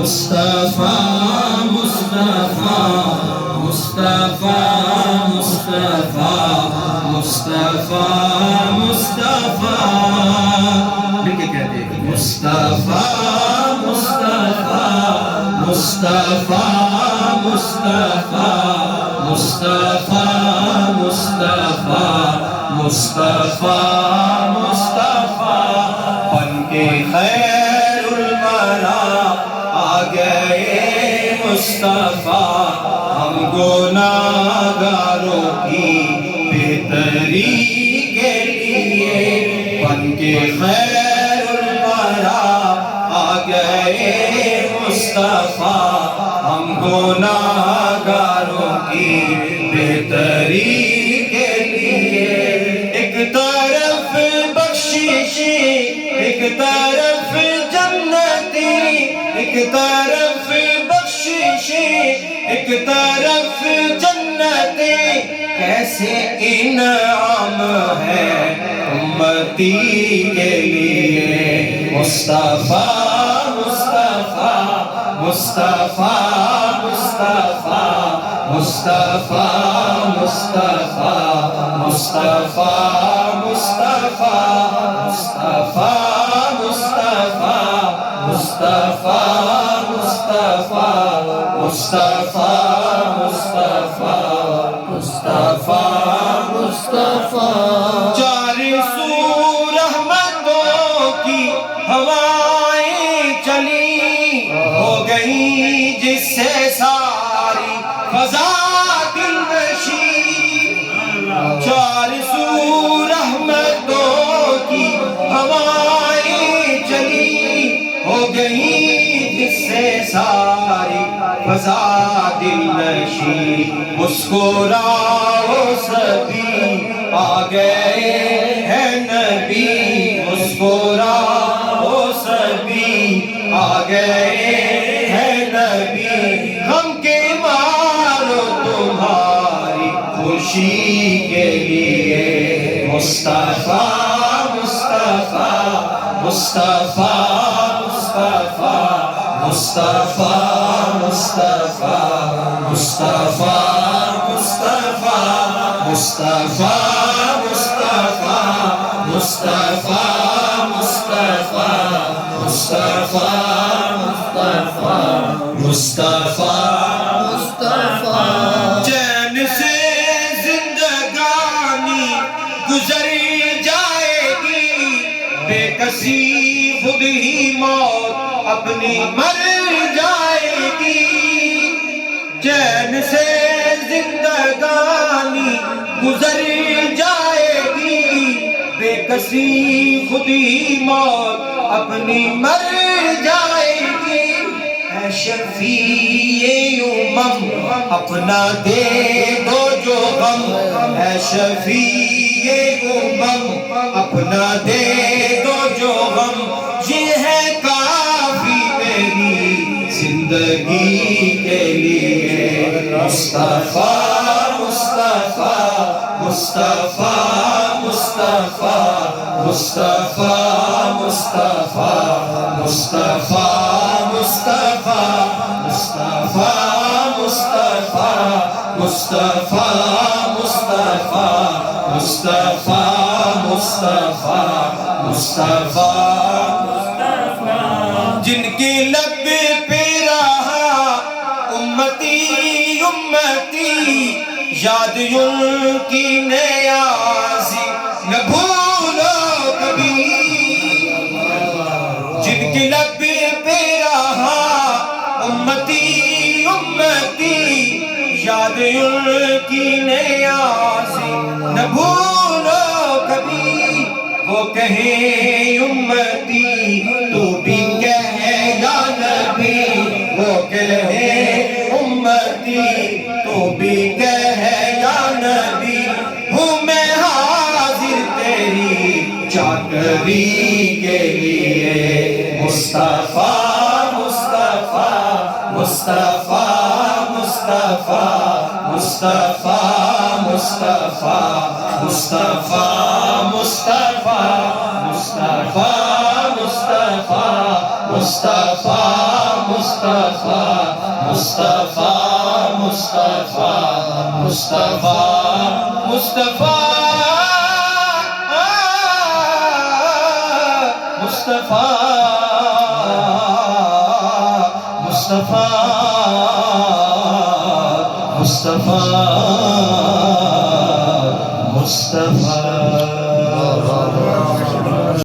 مصطفیٰ مصطفیٰ مصطفیٰ مصطفیٰ مصطفیٰ مصطفیٰ مل کے کہتے ہیں مصطفیٰ مصطفیٰ مصطفیٰ مصطفیٰ مصطفیٰ مصطفیٰ مصطفیٰ مصطفیٰ بن کے خیر الورا آ گئے مصطفیٰ ہم گناہگاروں کی بہتری کے لیے بن کے خیر الورا آ گئے مصطفیٰ ہم گناہگاروں کی بہتری کے لیے ایک طرف بخشش ایک طرف جنتی ایک طرف بخشش ایک طرف جنتی کیسے انعام ہے امتی کے لیے مصطفیٰ مصطفیٰ مصطفیٰ مصطفیٰ مصطفیٰ مصطفیٰ مصطفیٰ مصطفیٰ مصطفیٰ مصطفیٰ مصطفیٰ مصطفیٰ مصطفیٰ مصطفیٰ مصطفیٰ مصطفیٰ چار سو رحمتوں کی ہوائیں چلی ہو گئی جس سے ساری فضا دلنشیں چار سو رحمتوں کی ہوائیں چلی ہو گئی جس سے ساری فضا دلنشیں مسکراؤ سبھی آ گئے ہیں نبی مسکراؤ سبھی آ گئے ہیں نبی ہم کے مارو تمہاری خوشی کے لیے مصطفیٰ مصطفیٰ مصطفیٰ مصطفیٰ مصطفیٰ مصطفیٰ مصطفیٰ مصطفیٰ مصطفیٰ مصطفیٰ مصطفیٰ مصطفیٰ مصطفیٰ مصطفیٰ مصطفیٰ چین سے زندگانی گزر جائے گی بے کسی خود ہی موت اپنی مر جائے گی چین سے زندگانی گزر جائے گی بے کسی خود ہی موت اپنی مر جائے گی اے شفیع امم اپنا دے دو جو غم اے شفیع امم اپنا دے دو جو غم یہ ہے کافی میری زندگی کے لیے مصطفیٰ مصطفیٰ مصطفیٰ مصطفیٰ مصطفیٰ مصطفیٰ مصطفیٰ مصطفیٰ مصطفیٰ مصطفیٰ مصطفیٰ مصطفیٰ مصطفیٰ مصطفیٰ مصطفیٰ جن کے لب پہ رہا امتی امتی یاد ان کی نیازی نہ بھولو کبھی جن کے لب پہ رہا امتی امتی یاد ان کی نیازی نہ بھولو کبھی وہ کہیں امتی تو بھی کہے یا نبی وہ کہیں امتی تو بھی کہے یا نبی ہوں میں حاضر تیری چاکری کے لیے مصطفیٰ مصطفیٰ مصطفیٰ مصطفیٰ مصطفیٰ مصطفیٰ مصطفیٰ مصطفیٰ مصطفیٰ مصطفیٰ مصطفیٰ مصطفیٰ مصطفیٰ مصطفیٰ مصطفیٰ مصطفیٰ مصطفیٰ مصطفیٰ مصطفیٰ